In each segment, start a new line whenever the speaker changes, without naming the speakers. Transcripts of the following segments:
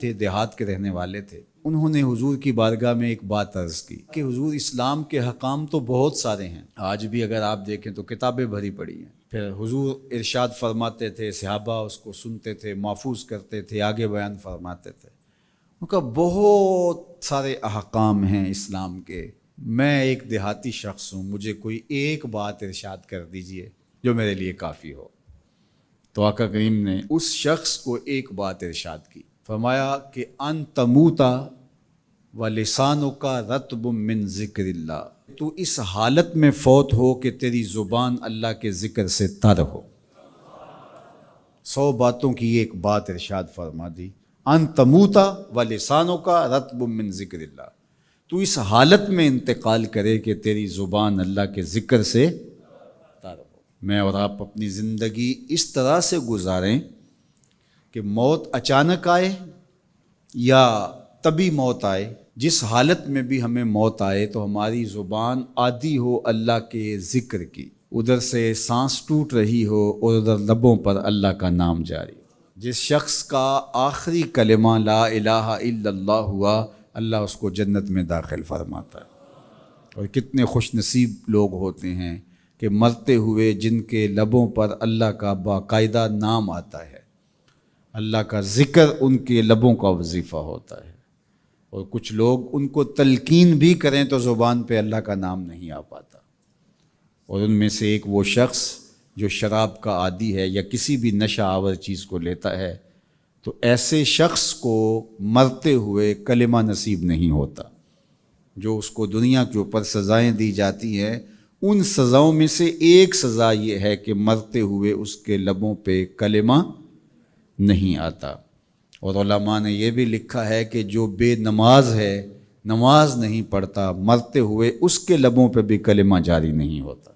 تھے، دیہات کے رہنے والے تھے۔ انہوں نے حضور کی بارگاہ میں ایک بات عرض کی کہ حضور اسلام کے حکام تو بہت سارے ہیں، آج بھی اگر آپ دیکھیں تو کتابیں بھری پڑی ہیں۔ پھر حضور ارشاد فرماتے تھے، صحابہ اس کو سنتے تھے، محفوظ کرتے تھے، آگے بیان فرماتے تھے۔ ان کا بہت سارے احکام ہیں اسلام کے، میں ایک دیہاتی شخص ہوں، مجھے کوئی ایک بات ارشاد کر دیجئے جو میرے لیے کافی ہو۔ تو آقا کریم نے اس شخص کو ایک بات ارشاد کی، فرمایا کہ ان تموتا و لسانک رطب من ذکر اللہ، تو اس حالت میں فوت ہو کہ تیری زبان اللہ کے ذکر سے تر ہو۔ 100 باتوں کی ایک بات ارشاد فرما دی، ان تموتا و لسانک رطب من ذکر اللہ، تو اس حالت میں انتقال کرے کہ تیری زبان اللہ کے ذکر سے تر ہو۔ میں اور آپ اپنی زندگی اس طرح سے گزاریں کہ موت اچانک آئے یا طبی موت آئے، جس حالت میں بھی ہمیں موت آئے تو ہماری زبان عادی ہو اللہ کے ذکر کی، ادھر سے سانس ٹوٹ رہی ہو اور ادھر لبوں پر اللہ کا نام جاری ہو۔ جس شخص کا آخری کلمہ لا الہ الا اللہ ہوا، اللہ اس کو جنت میں داخل فرماتا ہے۔ اور کتنے خوش نصیب لوگ ہوتے ہیں کہ مرتے ہوئے جن کے لبوں پر اللہ کا باقاعدہ نام آتا ہے، اللہ کا ذکر ان کے لبوں کا وظیفہ ہوتا ہے۔ اور کچھ لوگ ان کو تلقین بھی کریں تو زبان پہ اللہ کا نام نہیں آ پاتا۔ اور ان میں سے ایک وہ شخص جو شراب کا عادی ہے یا کسی بھی نشہ آور چیز کو لیتا ہے، تو ایسے شخص کو مرتے ہوئے کلمہ نصیب نہیں ہوتا۔ جو اس کو دنیا کے اوپر سزائیں دی جاتی ہیں، ان سزاؤں میں سے ایک سزا یہ ہے کہ مرتے ہوئے اس کے لبوں پہ کلمہ نہیں آتا۔ اور علماء نے یہ بھی لکھا ہے کہ جو بے نماز ہے، نماز نہیں پڑھتا، مرتے ہوئے اس کے لبوں پہ بھی کلمہ جاری نہیں ہوتا۔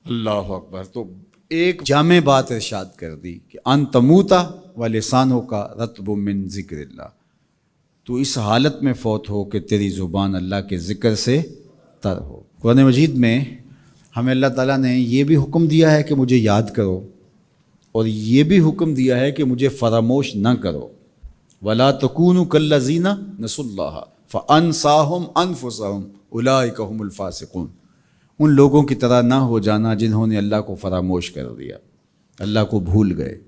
اللہ اکبر۔ تو ایک جامع بات ارشاد کر دی کہ ان تموتا و لسانک رطب من ذکر اللہ، تو اس حالت میں فوت ہو کہ تیری زبان اللہ کے ذکر سے تر ہو۔ قرآن مجید میں ہمیں اللہ تعالیٰ نے یہ بھی حکم دیا ہے کہ مجھے یاد کرو، اور یہ بھی حکم دیا ہے کہ مجھے فراموش نہ کرو۔ وَلَا تَكُونُوا كَالَّذِينَ نَسُوا اللَّهَ فَأَنسَاهُمْ أَنفُسَهُمْ أُولَٰئِكَ هُمُ الْفَاسِقُونَ، ان لوگوں کی طرح نہ ہو جانا جنہوں نے اللہ کو فراموش کر دیا، اللہ کو بھول گئے۔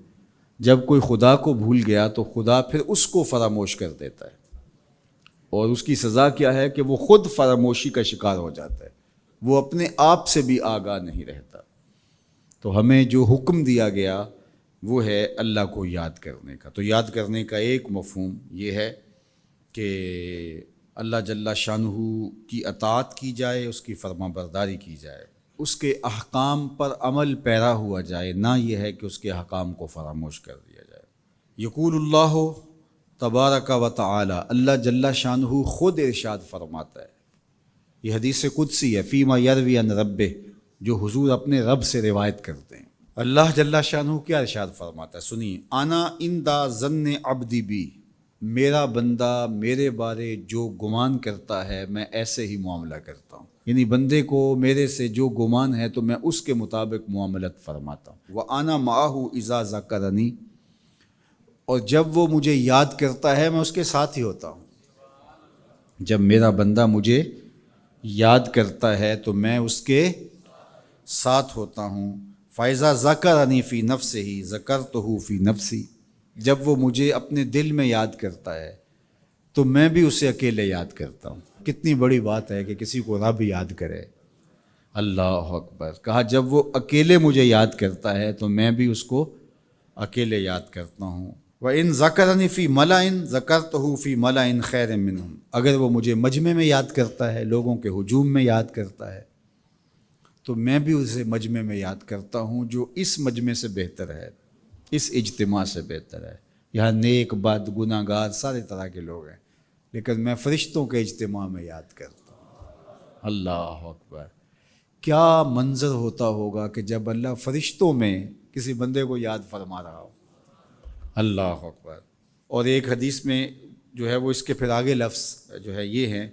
جب کوئی خدا کو بھول گیا تو خدا پھر اس کو فراموش کر دیتا ہے، اور اس کی سزا کیا ہے کہ وہ خود فراموشی کا شکار ہو جاتا ہے، وہ اپنے آپ سے بھی آگاہ نہیں رہتا۔ تو ہمیں جو حکم دیا گیا وہ ہے اللہ کو یاد کرنے کا۔ تو یاد کرنے کا ایک مفہوم یہ ہے کہ اللہ جل شانہ کی اطاعت کی جائے، اس کی فرما برداری کی جائے، اس کے احکام پر عمل پیرا ہوا جائے، نہ یہ ہے کہ اس کے احکام کو فراموش کر دیا جائے۔ یقول اللہ تبارک و تعالی، اللہ جل شانہ خود ارشاد فرماتا ہے، یہ حدیث قدسی ہے، فیما یروی عن ربہ، جو حضور اپنے رب سے روایت کرتے ہیں۔ اللہ جل شانہ کیا ارشاد فرماتا ہے، سنیے، انا عند ظن عبدی بی، میرا بندہ میرے بارے جو گمان کرتا ہے میں ایسے ہی معاملہ کرتا ہوں، یعنی بندے کو میرے سے جو گمان ہے تو میں اس کے مطابق معاملت فرماتا ہوں۔ وَأَنَا مَعَهُ إِذَا ذَكَرَنِي، اور جب وہ مجھے یاد کرتا ہے میں اس کے ساتھ ہی ہوتا ہوں۔ جب میرا بندہ مجھے یاد کرتا ہے تو میں اس کے ساتھ ہوتا ہوں۔ فَإِذَا ذَكَرَنِي فِي نَفْسِهِ ذَكَرْتُهُ فِي نَفْسِي، جب وہ مجھے اپنے دل میں یاد کرتا ہے تو میں بھی اسے اکیلے یاد کرتا ہوں۔ کتنی بڑی بات ہے کہ کسی کو رب یاد کرے، اللہ اکبر۔ کہا جب وہ اکیلے مجھے یاد کرتا ہے تو میں بھی اس کو اکیلے یاد کرتا ہوں۔ وَإِن ذَكَرَنِي فِي مَلَئٍ ذَكَرْتُهُ فِي مَلَئٍ خَيْرٍ مِّنْهُمْ، اگر وہ مجھے مجمع میں یاد کرتا ہے، لوگوں کے ہجوم میں یاد کرتا ہے، تو میں بھی اسے مجمع میں یاد کرتا ہوں جو اس مجمع سے بہتر ہے، اس اجتماع سے بہتر ہے۔ یہاں نیک بد گناہ گار سارے طرح کے لوگ ہیں، لیکن میں فرشتوں کے اجتماع میں یاد کرتا ہوں۔ اللہ اکبر۔ کیا منظر ہوتا ہوگا کہ جب اللہ فرشتوں میں کسی بندے کو یاد فرما رہا ہو، اللہ اکبر۔ اور ایک حدیث میں جو ہے وہ اس کے پھر آگے لفظ جو ہے یہ ہیں،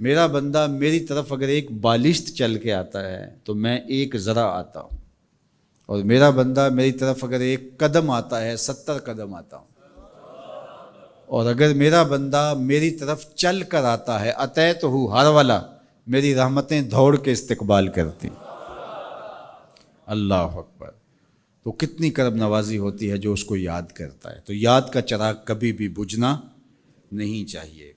میرا بندہ میری طرف اگر ایک بالشت چل کے آتا ہے تو میں ایک ذرا آتا ہوں، اور میرا بندہ میری طرف اگر ایک قدم آتا ہے 70 قدم آتا ہوں۔ اور اگر میرا بندہ میری طرف چل کر آتا ہے اتیت ہو ہر والا، میری رحمتیں دوڑ کے استقبال کرتی۔ اللہ اکبر۔ تو کتنی کرم نوازی ہوتی ہے جو اس کو یاد کرتا ہے۔ تو یاد کا چراغ کبھی بھی بجھنا نہیں چاہیے۔